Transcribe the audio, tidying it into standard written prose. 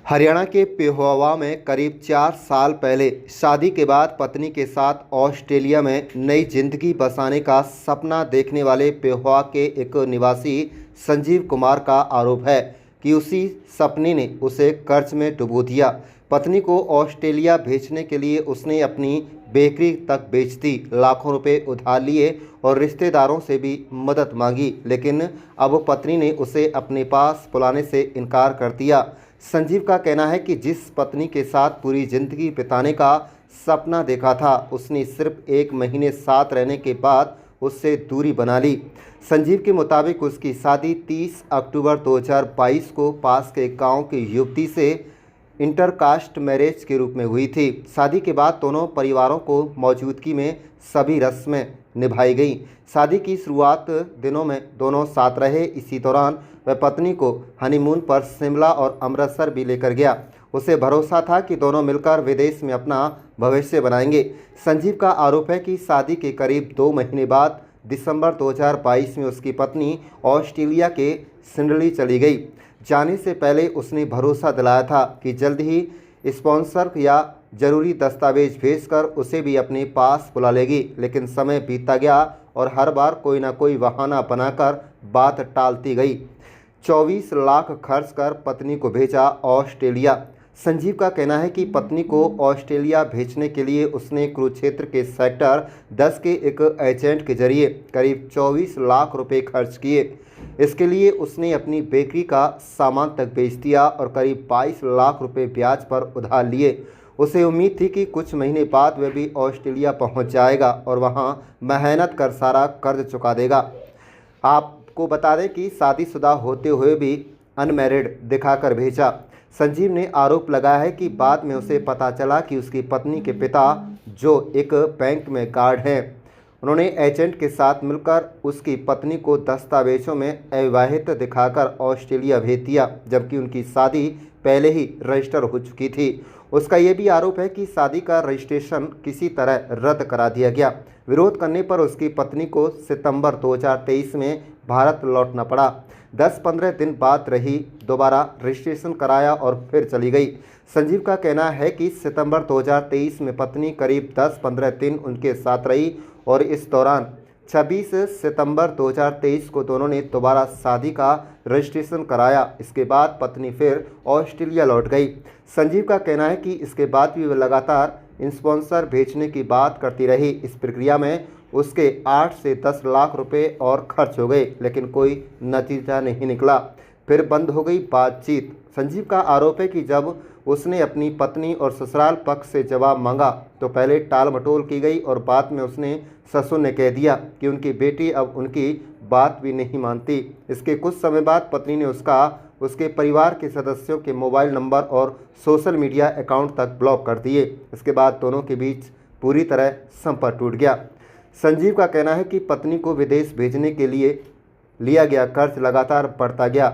हरियाणा के पेहोवा में करीब 4 साल पहले शादी के बाद पत्नी के साथ ऑस्ट्रेलिया में नई जिंदगी बसाने का सपना देखने वाले पेहोवा के एक निवासी संजीव कुमार का आरोप है कि उसी सपने ने उसे कर्ज में डुबो दिया। पत्नी को ऑस्ट्रेलिया भेजने के लिए उसने अपनी बेकरी तक बेच दी, लाखों रुपए उधार लिए और रिश्तेदारों से भी मदद मांगी, लेकिन अब पत्नी ने उसे अपने पास बुलाने से इनकार कर दिया। संजीव का कहना है कि जिस पत्नी के साथ पूरी जिंदगी बिताने का सपना देखा था, उसने सिर्फ 1 महीने साथ रहने के बाद उससे दूरी बना ली। संजीव के मुताबिक उसकी शादी 30 अक्टूबर 2022 को पास के गांव की युवती से इंटरकास्ट मैरिज के रूप में हुई थी। शादी के बाद दोनों परिवारों को मौजूदगी में सभी रस्में निभाई गई। शादी की शुरुआत दिनों में दोनों साथ रहे। इसी दौरान वह पत्नी को हनीमून पर शिमला और अमृतसर भी लेकर गया। उसे भरोसा था कि दोनों मिलकर विदेश में अपना भविष्य बनाएंगे। संजीव का आरोप है कि शादी के करीब 2 महीने बाद दिसंबर 2022 में उसकी पत्नी ऑस्ट्रेलिया के सिडनी चली गई। जाने से पहले उसने भरोसा दिलाया था कि जल्द ही स्पॉन्सर या जरूरी दस्तावेज भेजकर उसे भी अपने पास बुला लेगी, लेकिन समय बीतता गया और हर बार कोई ना कोई बहाना बनाकर बात टालती गई। 24 लाख खर्च कर पत्नी को भेजा ऑस्ट्रेलिया। संजीव का कहना है कि पत्नी को ऑस्ट्रेलिया भेजने के लिए उसने कुरुक्षेत्र के सेक्टर 10 के एक एजेंट के जरिए करीब 24 लाख रुपए खर्च किए। इसके लिए उसने अपनी बेकरी का सामान तक बेच दिया और करीब 22 लाख रुपए ब्याज पर उधार लिए। उसे उम्मीद थी कि कुछ महीने बाद वह भी ऑस्ट्रेलिया पहुंच जाएगा और वहां मेहनत कर सारा कर्ज चुका देगा। आपको बता दें कि शादीशुदा होते हुए भी अनमैरिड दिखाकर भेजा। संजीव ने आरोप लगाया है कि बाद में उसे पता चला कि उसकी पत्नी के पिता, जो एक बैंक में गार्ड हैं, उन्होंने एजेंट के साथ मिलकर उसकी पत्नी को दस्तावेजों में अविवाहित दिखाकर ऑस्ट्रेलिया भेज दिया, जबकि उनकी शादी पहले ही रजिस्टर हो चुकी थी। उसका यह भी आरोप है कि शादी का रजिस्ट्रेशन किसी तरह रद्द करा दिया गया। विरोध करने पर उसकी पत्नी को सितंबर 2023 में भारत लौटना पड़ा। 10-15 दिन बाद दोबारा रजिस्ट्रेशन कराया और फिर चली गई। संजीव का कहना है कि सितंबर 2023 में पत्नी करीब 10-15 दिन उनके साथ रही और इस दौरान 26 सितंबर 2023 को दोनों ने दोबारा शादी का रजिस्ट्रेशन कराया। इसके बाद पत्नी फिर ऑस्ट्रेलिया लौट गई। संजीव का कहना है कि इसके बाद भी वह लगातार स्पॉन्सर भेजने की बात करती रही। इस प्रक्रिया में उसके 8 से 10 लाख रुपए और खर्च हो गए, लेकिन कोई नतीजा नहीं निकला। फिर बंद हो गई बातचीत। संजीव का आरोप है कि जब उसने अपनी पत्नी और ससुराल पक्ष से जवाब मांगा तो पहले टाल मटोल की गई और बाद में उसने ससुर ने कह दिया कि उनकी बेटी अब उनकी बात भी नहीं मानती। इसके कुछ समय बाद पत्नी ने उसके परिवार के सदस्यों के मोबाइल नंबर और सोशल मीडिया अकाउंट तक ब्लॉक कर दिए। इसके बाद दोनों के बीच पूरी तरह संपर्क टूट गया। संजीव का कहना है कि पत्नी को विदेश भेजने के लिए लिया गया कर्ज लगातार बढ़ता गया।